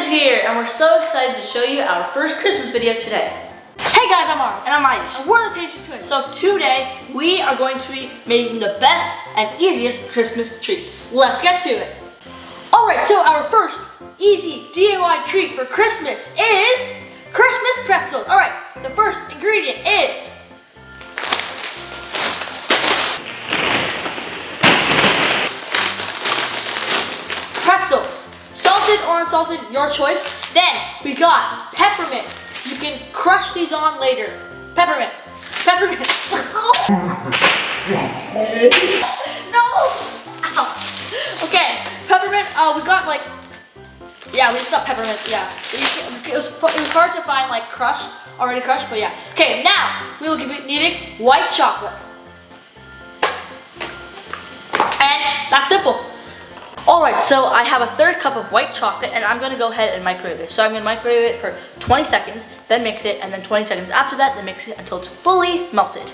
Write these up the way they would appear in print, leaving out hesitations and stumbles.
is here, and we're so excited to show you our first Christmas video today. Hey guys, I'm Arnold. And I'm Ayush. And we're the Tastiest twins. So today, we are going to be making the best and easiest Christmas treats. Let's get to it. Alright, so our first easy DIY treat for Christmas is Christmas pretzels. Alright, the first ingredient is pretzels. Salted or unsalted, your choice. Then we got peppermint. You can crush these on later. Peppermint. Peppermint. No! Ow. Okay, peppermint. We got like, yeah, we just got peppermint. Yeah, it was hard to find like crushed, already crushed, but yeah. Okay, now we will be needing white chocolate, and that's simple. Alright, so I have a third cup of white chocolate and I'm going to go ahead and microwave it. So I'm going to microwave it for 20 seconds, then mix it, and then 20 seconds after that, then mix it until it's fully melted.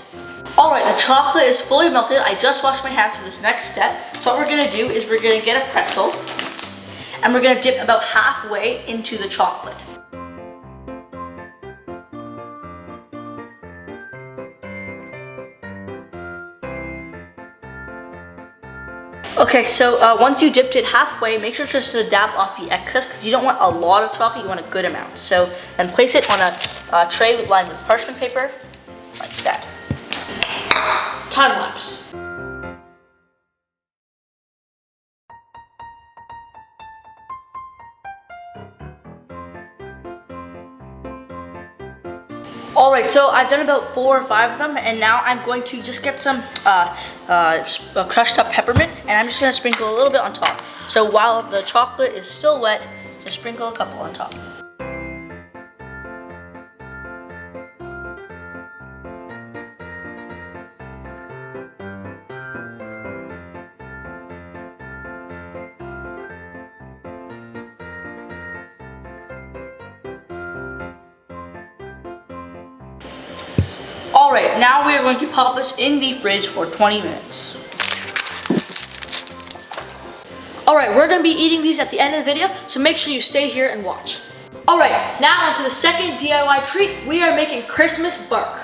Alright, the chocolate is fully melted. I just washed my hands for this next step. So what we're going to do is we're going to get a pretzel and we're going to dip about halfway into the chocolate. Okay, so once you dipped it halfway, make sure just to dab off the excess because you don't want a lot of chocolate, you want a good amount. So then place it on a tray lined with parchment paper, like that. Time lapse. Alright, so I've done about 4 or 5 of them, and now I'm going to just get some crushed up peppermint, and I'm just going to sprinkle a little bit on top. So while the chocolate is still wet, just sprinkle a couple on top. Alright, now we are going to pop this in the fridge for 20 minutes. Alright, we're going to be eating these at the end of the video, so make sure you stay here and watch. Alright, now on to the second DIY treat. We are making Christmas bark.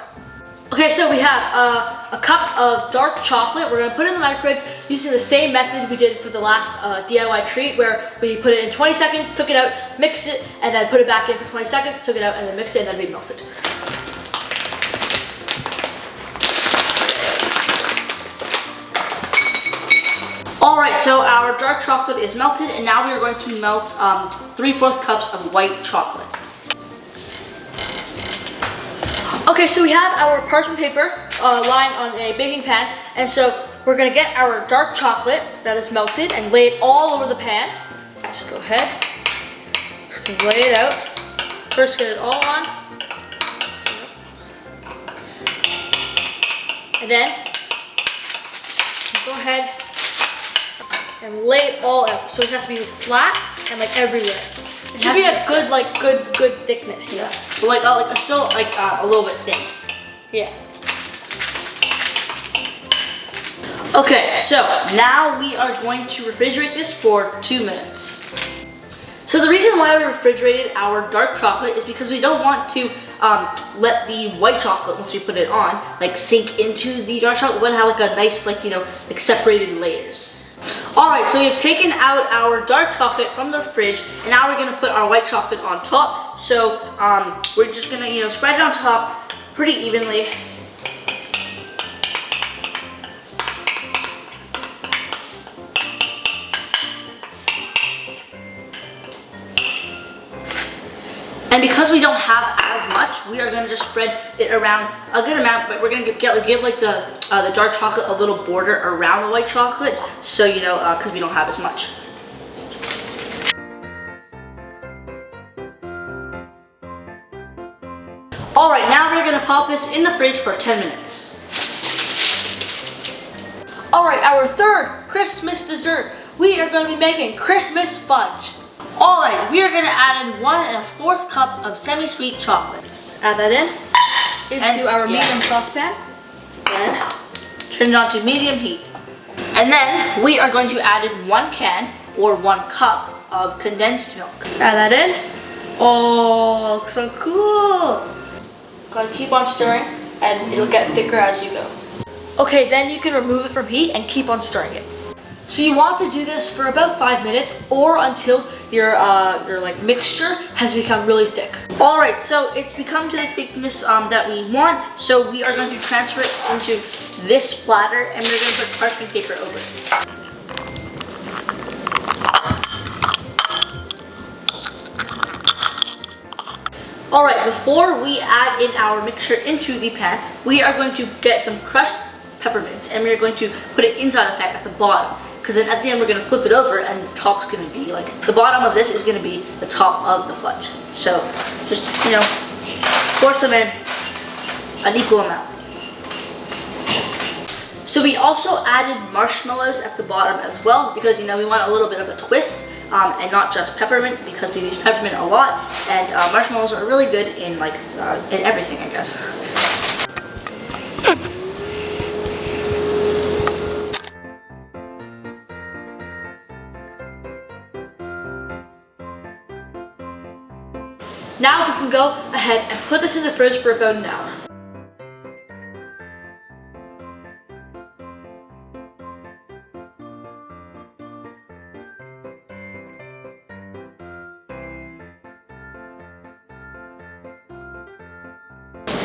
Okay, so we have a cup of dark chocolate. We're going to put it in the microwave using the same method we did for the last DIY treat, where we put it in 20 seconds, took it out, mixed it, and then put it back in for 20 seconds, took it out, and then mixed it, and then we melted. Alright, so our dark chocolate is melted, and now we are going to melt 3/4 cups of white chocolate. Okay, so we have our parchment paper lying on a baking pan, and so we're going to get our dark chocolate that is melted and lay it all over the pan. Just go ahead, just lay it out. First get it all on, and then go ahead and lay it all out. So it has to be flat and like everywhere. It should be a good, like good thickness, you know. But like still like a little bit thin. Yeah. Okay, so now we are going to refrigerate this for 2 minutes. So the reason why we refrigerated our dark chocolate is because we don't want to let the white chocolate, once we put it on, like sink into the dark chocolate. We want to have like a nice, like, you know, like separated layers. Alright, so we have taken out our dark chocolate from the fridge, and now we're going to put our white chocolate on top. So we're just going to, you know, spread it on top pretty evenly. And because we don't have as much, we are going to just spread it around a good amount, but we're going to give like the dark chocolate a little border around the white chocolate, so you know, because we don't have as much. Alright, now we're going to pop this in the fridge for 10 minutes. Alright, our third Christmas dessert. We are going to be making Christmas fudge. Alright, we are going to add in 1 1/4 cup of semi-sweet chocolate. Just add that into our medium saucepan. Then turn it on to medium heat. And then we are going to add in 1 can or 1 cup of condensed milk. Add that in. Oh, looks so cool. Gotta keep on stirring and it'll get thicker as you go. Okay, then you can remove it from heat and keep on stirring it. So you want to do this for about 5 minutes or until your like mixture has become really thick. All right, so it's become to the thickness that we want. So we are going to transfer it into this platter and we're going to put parchment paper over it. All right, before we add in our mixture into the pan, we are going to get some crushed peppermints and we're going to put it inside the pan at the bottom. Because then at the end we're going to flip it over and the top's going to be like, the bottom of this is going to be the top of the fudge. So just, you know, pour some in, an equal amount. So we also added marshmallows at the bottom as well because, you know, we want a little bit of a twist and not just peppermint because we use peppermint a lot and marshmallows are really good in like, in everything, I guess. Now we can go ahead and put this in the fridge for about an hour.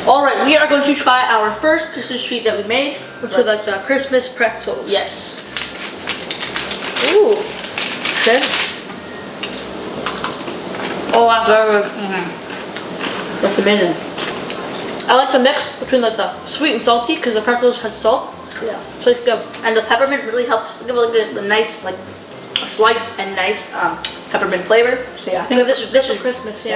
Alright, we are going to try our first Christmas treat that we made. Which are like the Christmas pretzels. Yes. Ooh. Good. Oh, that's very good. That's amazing. I like the mix between like the sweet and salty because the pretzels had salt. Yeah. So it's good. And the peppermint really helps give like a nice, like a slight and nice peppermint flavor. So yeah, I think this is Christmas, yeah.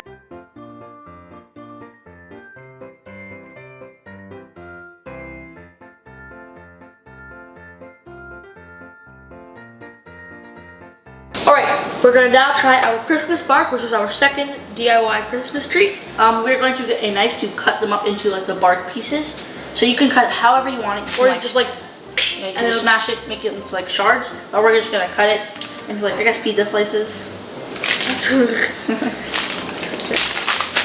Alright, we're gonna now try our Christmas bark, which is our second DIY Christmas treat. We're going to get a knife to cut them up into like the bark pieces. So you can cut it however you want it. Or you just like, you can just smash it, make it into like shards. But we're just gonna cut it into like, I guess, pizza slices.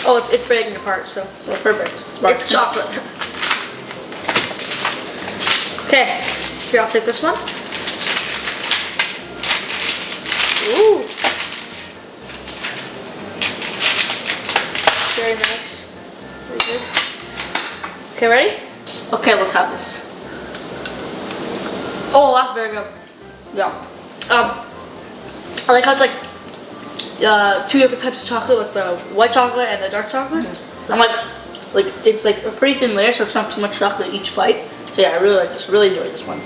Oh, it's breaking apart, so perfect. it's chocolate. Okay, here, I'll take this one. Ooh. Very nice. Very good. Okay, ready? Okay, let's have this. Oh, that's very good. Yeah. I like how it's like two different types of chocolate, like the white chocolate and the dark chocolate. I'm like it's like a pretty thin layer, so it's not too much chocolate each bite. So yeah, I really like this. Really enjoy this one.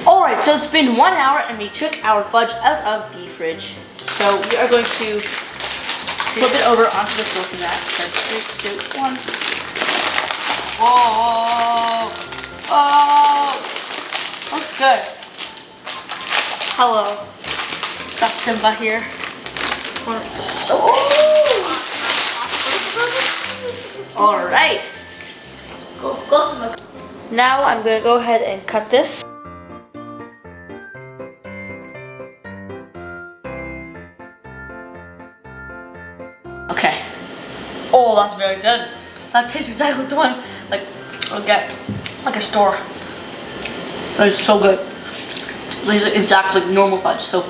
Alright, so it's been 1 hour and we took our fudge out of the fridge. So we are going to flip it over onto the smoking mat. 3, 2, 1. Oh, looks good. Hello. Got Simba here. Alright. Go Simba. Now I'm gonna go ahead and cut this. Okay. Oh, that's very good. That tastes exactly like the one like I'll get like a store. That is so good. These are exactly like normal fudge. So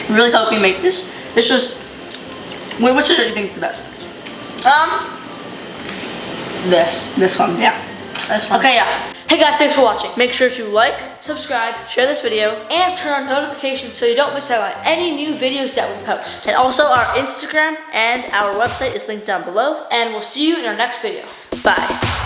really helped me make this. This was. Which dessert do you think is the best? This one. Yeah. This one. Okay, yeah. Hey guys, thanks for watching. Make sure to like, Subscribe, share this video, and turn on notifications so you don't miss out on any new videos that we post. and also our Instagram and our website is linked down below. And we'll see you in our next video. Bye.